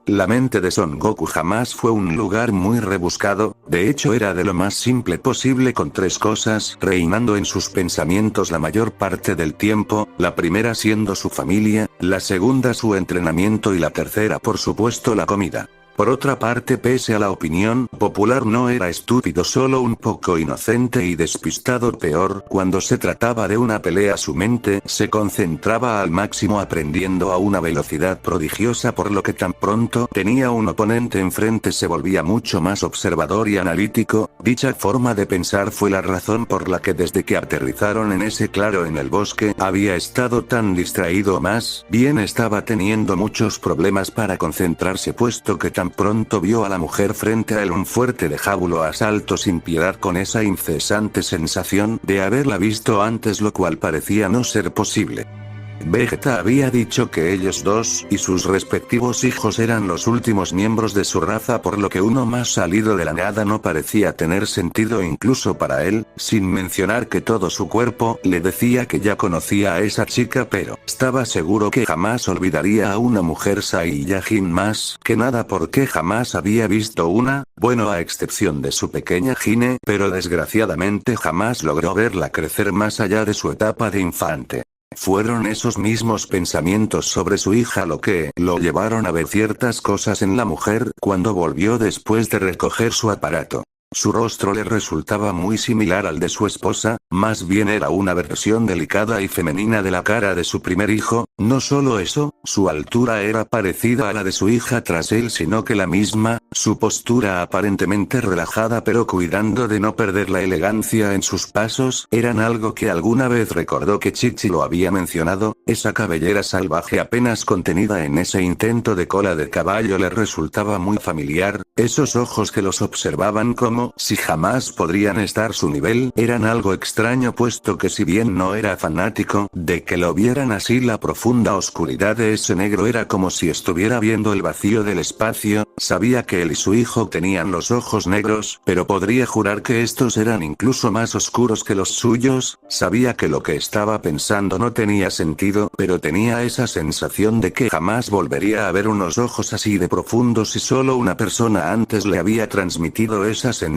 La mente de Son Goku jamás fue un lugar muy rebuscado, de hecho era de lo más simple posible, con tres cosas reinando en sus pensamientos la mayor parte del tiempo, la primera siendo su familia, la segunda su entrenamiento y la tercera por supuesto la comida. Por otra parte, pese a la opinión popular, no era estúpido, solo un poco inocente y despistado. Peor, cuando se trataba de una pelea su mente se concentraba al máximo, aprendiendo a una velocidad prodigiosa, por lo que tan pronto tenía un oponente enfrente se volvía mucho más observador y analítico. Dicha forma de pensar fue la razón por la que desde que aterrizaron en ese claro en el bosque había estado tan distraído, más bien estaba teniendo muchos problemas para concentrarse, puesto que tan pronto vio a la mujer frente a él, un fuerte dejábulo asalto sin piedad, con esa incesante sensación de haberla visto antes, lo cual parecía no ser posible. Vegeta había dicho que ellos dos y sus respectivos hijos eran los últimos miembros de su raza, por lo que uno más salido de la nada no parecía tener sentido incluso para él, sin mencionar que todo su cuerpo le decía que ya conocía a esa chica, pero estaba seguro que jamás olvidaría a una mujer Saiyajin, más que nada porque jamás había visto una, bueno, a excepción de su pequeña Hine, pero desgraciadamente jamás logró verla crecer más allá de su etapa de infante. Fueron esos mismos pensamientos sobre su hija lo que lo llevaron a ver ciertas cosas en la mujer cuando volvió después de recoger su aparato. Su rostro le resultaba muy similar al de su esposa, más bien era una versión delicada y femenina de la cara de su primer hijo. No solo eso, su altura era parecida a la de su hija tras él, sino que la misma, su postura aparentemente relajada pero cuidando de no perder la elegancia en sus pasos, eran algo que alguna vez recordó que Chichi lo había mencionado. Esa cabellera salvaje apenas contenida en ese intento de cola de caballo le resultaba muy familiar, esos ojos que los observaban como si jamás podrían estar su nivel, eran algo extraño, puesto que si bien no era fanático de que lo vieran así, la profunda oscuridad de ese negro era como si estuviera viendo el vacío del espacio. Sabía que él y su hijo tenían los ojos negros, pero podría jurar que estos eran incluso más oscuros que los suyos. Sabía que lo que estaba pensando no tenía sentido, pero tenía esa sensación de que jamás volvería a ver unos ojos así de profundos, y solo una persona antes le había transmitido esa sensación.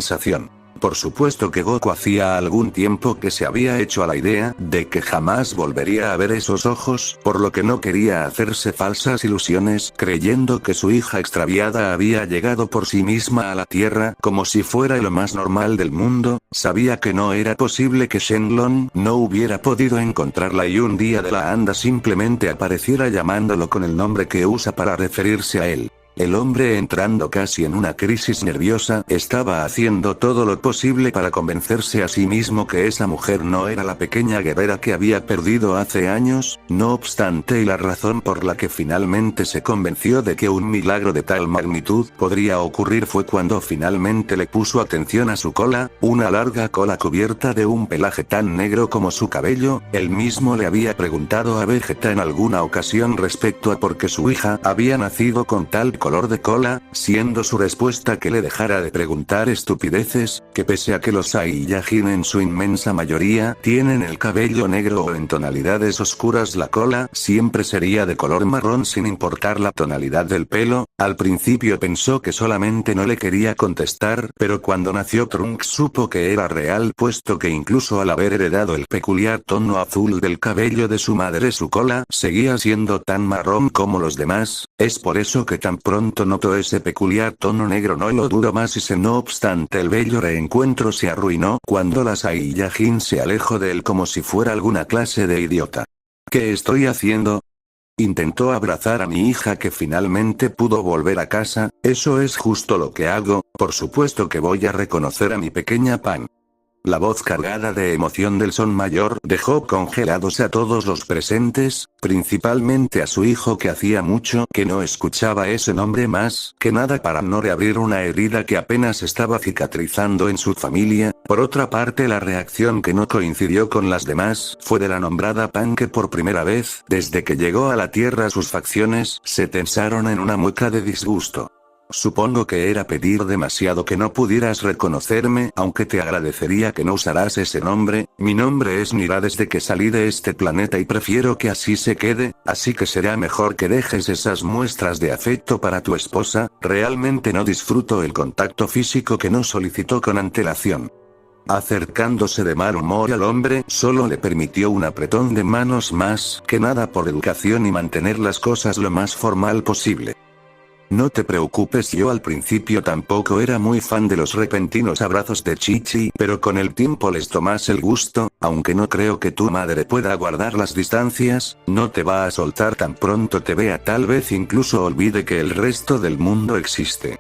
Por supuesto que Goku hacía algún tiempo que se había hecho a la idea de que jamás volvería a ver esos ojos, por lo que no quería hacerse falsas ilusiones creyendo que su hija extraviada había llegado por sí misma a la Tierra como si fuera lo más normal del mundo. Sabía que no era posible que Shenlong no hubiera podido encontrarla y un día de la anda simplemente apareciera llamándolo con el nombre que usa para referirse a él. El hombre, entrando casi en una crisis nerviosa, estaba haciendo todo lo posible para convencerse a sí mismo que esa mujer no era la pequeña guerrera que había perdido hace años. No obstante, y la razón por la que finalmente se convenció de que un milagro de tal magnitud podría ocurrir fue cuando finalmente le puso atención a su cola, una larga cola cubierta de un pelaje tan negro como su cabello. Él mismo le había preguntado a Vegeta en alguna ocasión respecto a por qué su hija había nacido con tal color de cola, siendo su respuesta que le dejara de preguntar estupideces, que pese a que los Saiyajin en su inmensa mayoría tienen el cabello negro o en tonalidades oscuras, la cola siempre sería de color marrón sin importar la tonalidad del pelo. Al principio pensó que solamente no le quería contestar, pero cuando nació Trunks supo que era real, puesto que incluso al haber heredado el peculiar tono azul del cabello de su madre, su cola seguía siendo tan marrón como los demás. Es por eso que tan pronto notó ese peculiar tono negro no lo dudó más y no obstante el bello reencuentro se arruinó cuando la Saiyajin se alejó de él como si fuera alguna clase de idiota. ¿Qué estoy haciendo? Intentó abrazar a mi hija que finalmente pudo volver a casa. Eso es justo lo que hago, por supuesto que voy a reconocer a mi pequeña Pan. La voz cargada de emoción del Son Mayor dejó congelados a todos los presentes, principalmente a su hijo que hacía mucho que no escuchaba ese nombre más que nada para no reabrir una herida que apenas estaba cicatrizando en su familia. Por otra parte, la reacción que no coincidió con las demás fue de la nombrada Pan, que por primera vez desde que llegó a la Tierra sus facciones se tensaron en una mueca de disgusto. Supongo que era pedir demasiado que no pudieras reconocerme, aunque te agradecería que no usaras ese nombre. Mi nombre es Nira desde que salí de este planeta y prefiero que así se quede, así que será mejor que dejes esas muestras de afecto para tu esposa. Realmente no disfruto el contacto físico que no solicitó con antelación. Acercándose de mal humor al hombre, solo le permitió un apretón de manos más que nada por educación y mantener las cosas lo más formal posible. No te preocupes, yo al principio tampoco era muy fan de los repentinos abrazos de Chi-Chi, pero con el tiempo les tomas el gusto. Aunque no creo que tu madre pueda guardar las distancias, no te va a soltar tan pronto te vea, tal vez incluso olvide que el resto del mundo existe.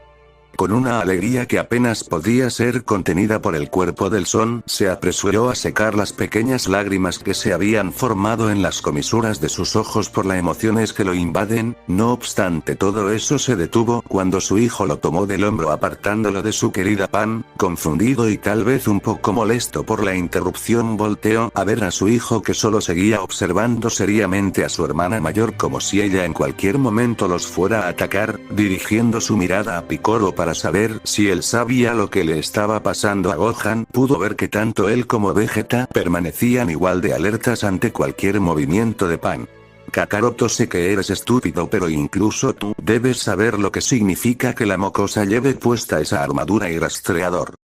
Con una alegría que apenas podía ser contenida por el cuerpo del Son, se apresuró a secar las pequeñas lágrimas que se habían formado en las comisuras de sus ojos por las emociones que lo invaden. No obstante, todo eso se detuvo cuando su hijo lo tomó del hombro apartándolo de su querida Pan. Confundido y tal vez un poco molesto por la interrupción, volteó a ver a su hijo, que solo seguía observando seriamente a su hermana mayor como si ella en cualquier momento los fuera a atacar, dirigiendo su mirada a Piccolo para saber si él sabía lo que le estaba pasando a Gohan. Pudo ver que tanto él como Vegeta permanecían igual de alertas ante cualquier movimiento de Pan. Kakaroto, sé que eres estúpido, pero incluso tú debes saber lo que significa que la mocosa lleve puesta esa armadura y rastreador.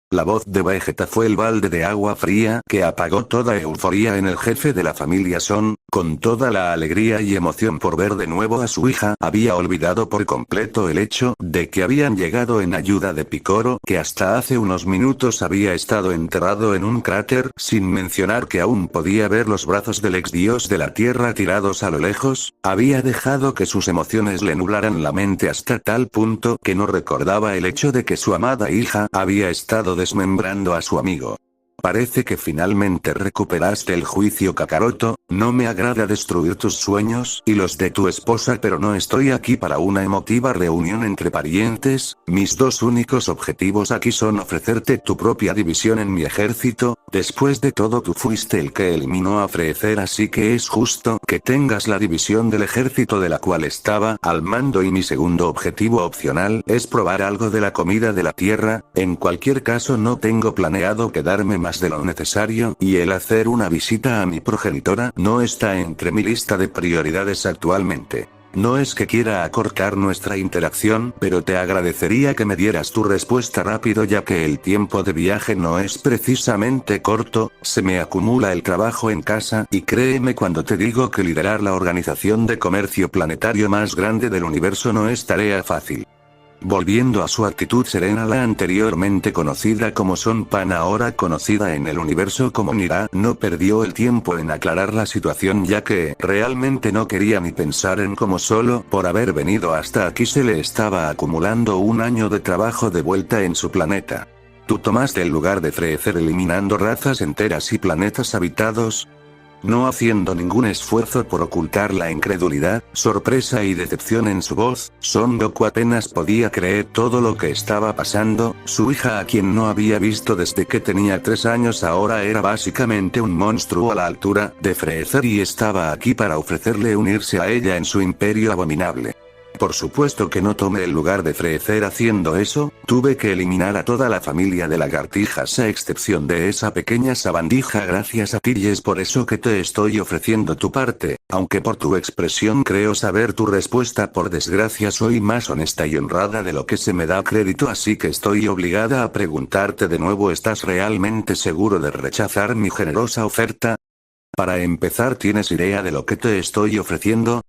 La voz de Vegeta fue el balde de agua fría que apagó toda euforia en el jefe de la familia Son. Con toda la alegría y emoción por ver de nuevo a su hija, había olvidado por completo el hecho de que habían llegado en ayuda de Piccolo, que hasta hace unos minutos había estado enterrado en un cráter, sin mencionar que aún podía ver los brazos del ex dios de la tierra tirados a lo lejos. Había dejado que sus emociones le nublaran la mente hasta tal punto que no recordaba el hecho de que su amada hija había estado desmembrando a su amigo. Parece que finalmente recuperaste el juicio, Kakaroto. No me agrada destruir tus sueños y los de tu esposa, pero no estoy aquí para una emotiva reunión entre parientes. Mis dos únicos objetivos aquí son ofrecerte tu propia división en mi ejército. Después de todo, tú fuiste el que eliminó a Freezer, así que es justo que tengas la división del ejército de la cual estaba al mando, y mi segundo objetivo opcional es probar algo de la comida de la tierra. En cualquier caso, no tengo planeado quedarme más de lo necesario, y el hacer una visita a mi progenitora no está entre mi lista de prioridades actualmente. No es que quiera acortar nuestra interacción, pero te agradecería que me dieras tu respuesta rápido ya que el tiempo de viaje no es precisamente corto, se me acumula el trabajo en casa y créeme cuando te digo que liderar la organización de comercio planetario más grande del universo no es tarea fácil. Volviendo a su actitud serena, la anteriormente conocida como Son Pan, ahora conocida en el universo como Nira, no perdió el tiempo en aclarar la situación ya que realmente no quería ni pensar en cómo solo por haber venido hasta aquí se le estaba acumulando un año de trabajo de vuelta en su planeta. ¿Tú tomaste el lugar de Freezer eliminando razas enteras y planetas habitados? No haciendo ningún esfuerzo por ocultar la incredulidad, sorpresa y decepción en su voz, Son Goku apenas podía creer todo lo que estaba pasando. Su hija, a quien no había visto desde que tenía 3 años, ahora era básicamente un monstruo a la altura de Freezer y estaba aquí para ofrecerle unirse a ella en su imperio abominable. Por supuesto que no tomé el lugar de Freezer haciendo eso, tuve que eliminar a toda la familia de lagartijas a excepción de esa pequeña sabandija gracias a ti y es por eso que te estoy ofreciendo tu parte, aunque por tu expresión creo saber tu respuesta. Por desgracia soy más honesta y honrada de lo que se me da crédito, así que estoy obligada a preguntarte de nuevo, ¿estás realmente seguro de rechazar mi generosa oferta? Para empezar, ¿tienes idea de lo que te estoy ofreciendo?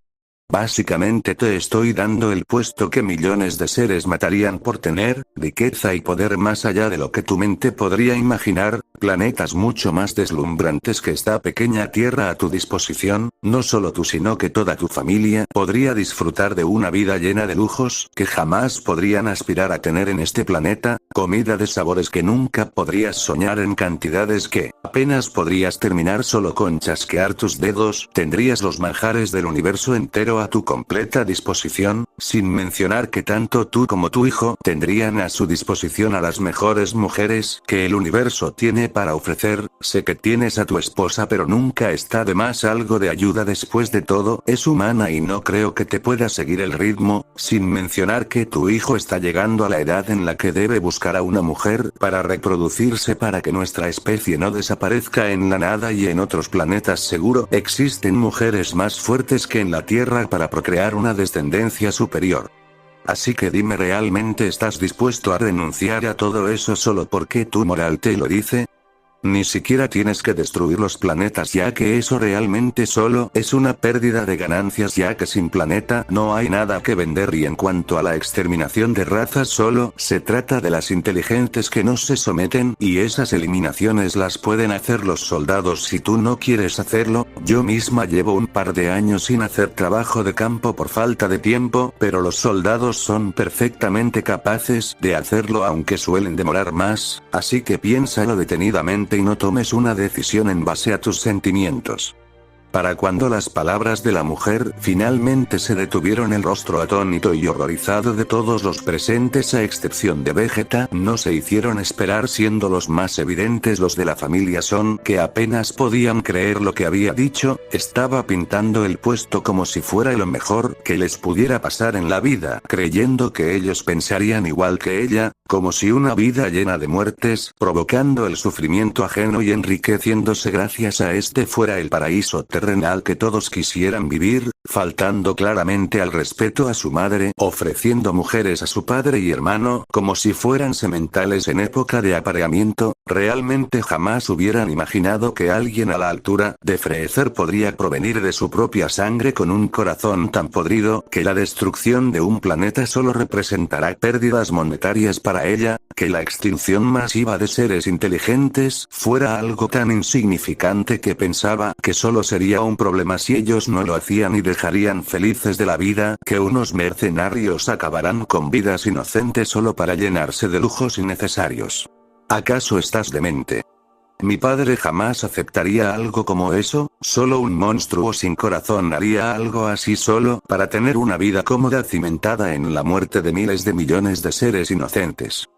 Básicamente te estoy dando el puesto que millones de seres matarían por tener, riqueza y poder más allá de lo que tu mente podría imaginar, planetas mucho más deslumbrantes que esta pequeña tierra a tu disposición, no solo tú sino que toda tu familia podría disfrutar de una vida llena de lujos que jamás podrían aspirar a tener en este planeta, comida de sabores que nunca podrías soñar en cantidades que apenas podrías terminar solo con chasquear tus dedos, tendrías los manjares del universo entero a tu completa disposición, sin mencionar que tanto tú como tu hijo tendrían a su disposición a las mejores mujeres que el universo tiene para ofrecer. Sé que tienes a tu esposa, pero nunca está de más algo de ayuda. Después de todo, es humana y no creo que te pueda seguir el ritmo, sin mencionar que tu hijo está llegando a la edad en la que debe buscar a una mujer para reproducirse para que nuestra especie no desaparezca en la nada, y en otros planetas seguro existen mujeres más fuertes que en la Tierra para procrear una descendencia superior. Así que dime, ¿realmente estás dispuesto a renunciar a todo eso solo porque tu moral te lo dice? Ni siquiera tienes que destruir los planetas, ya que eso realmente solo es una pérdida de ganancias, ya que sin planeta no hay nada que vender. Y en cuanto a la exterminación de razas, solo se trata de las inteligentes que no se someten, y esas eliminaciones las pueden hacer los soldados si tú no quieres hacerlo. Yo misma llevo un par de años sin hacer trabajo de campo por falta de tiempo, pero los soldados son perfectamente capaces de hacerlo, aunque suelen demorar más, así que piénsalo detenidamente y no tomes una decisión en base a tus sentimientos. Para cuando las palabras de la mujer finalmente se detuvieron, el rostro atónito y horrorizado de todos los presentes a excepción de Vegeta no se hicieron esperar, siendo los más evidentes los de la familia Son, que apenas podían creer lo que había dicho. Estaba pintando el puesto como si fuera lo mejor que les pudiera pasar en la vida, creyendo que ellos pensarían igual que ella, como si una vida llena de muertes, provocando el sufrimiento ajeno y enriqueciéndose gracias a este fuera el paraíso terrenal que todos quisieran vivir, faltando claramente al respeto a su madre, ofreciendo mujeres a su padre y hermano como si fueran sementales en época de apareamiento. Realmente jamás hubieran imaginado que alguien a la altura de Freezer podría provenir de su propia sangre con un corazón tan podrido, que la destrucción de un planeta solo representará pérdidas monetarias para ella, que la extinción masiva de seres inteligentes fuera algo tan insignificante que pensaba que solo sería un problema si ellos no lo hacían y dejarían felices de la vida, que unos mercenarios acabarán con vidas inocentes solo para llenarse de lujos innecesarios. ¿Acaso estás demente? Mi padre jamás aceptaría algo como eso. Solo un monstruo sin corazón haría algo así solo para tener una vida cómoda cimentada en la muerte de miles de millones de seres inocentes.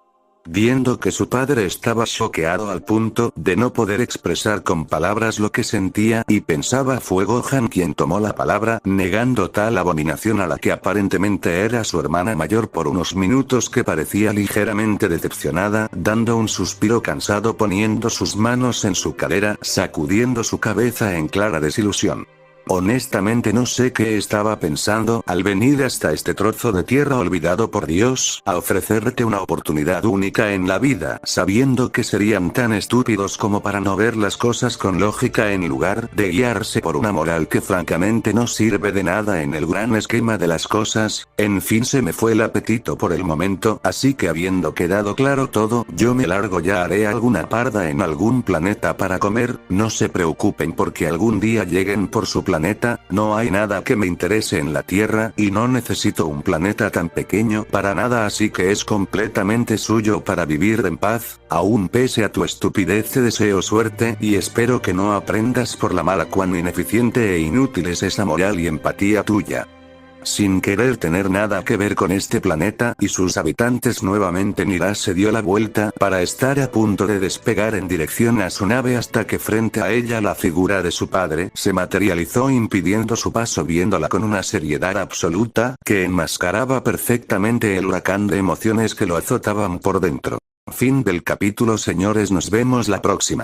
Viendo que su padre estaba choqueado al punto de no poder expresar con palabras lo que sentía y pensaba, fue Gohan quien tomó la palabra, negando tal abominación a la que aparentemente era su hermana mayor por unos minutos, que parecía ligeramente decepcionada, dando un suspiro cansado, poniendo sus manos en su cadera, sacudiendo su cabeza en clara desilusión. Honestamente no sé qué estaba pensando al venir hasta este trozo de tierra olvidado por Dios, a ofrecerte una oportunidad única en la vida, sabiendo que serían tan estúpidos como para no ver las cosas con lógica en lugar de guiarse por una moral que francamente no sirve de nada en el gran esquema de las cosas. En fin, se me fue el apetito por el momento, así que habiendo quedado claro todo, yo me largo. Ya haré alguna parda en algún planeta para comer. No se preocupen porque algún día lleguen por su planeta. No hay nada que me interese en la Tierra, y no necesito un planeta tan pequeño para nada, así que es completamente suyo para vivir en paz. Aún pese a tu estupidez te deseo suerte, y espero que no aprendas por la mala cuán ineficiente e inútil es esa moral y empatía tuya. Sin querer tener nada que ver con este planeta y sus habitantes, nuevamente Nira se dio la vuelta para estar a punto de despegar en dirección a su nave, hasta que frente a ella la figura de su padre se materializó, impidiendo su paso, viéndola con una seriedad absoluta que enmascaraba perfectamente el huracán de emociones que lo azotaban por dentro. Fin del capítulo, señores, nos vemos la próxima.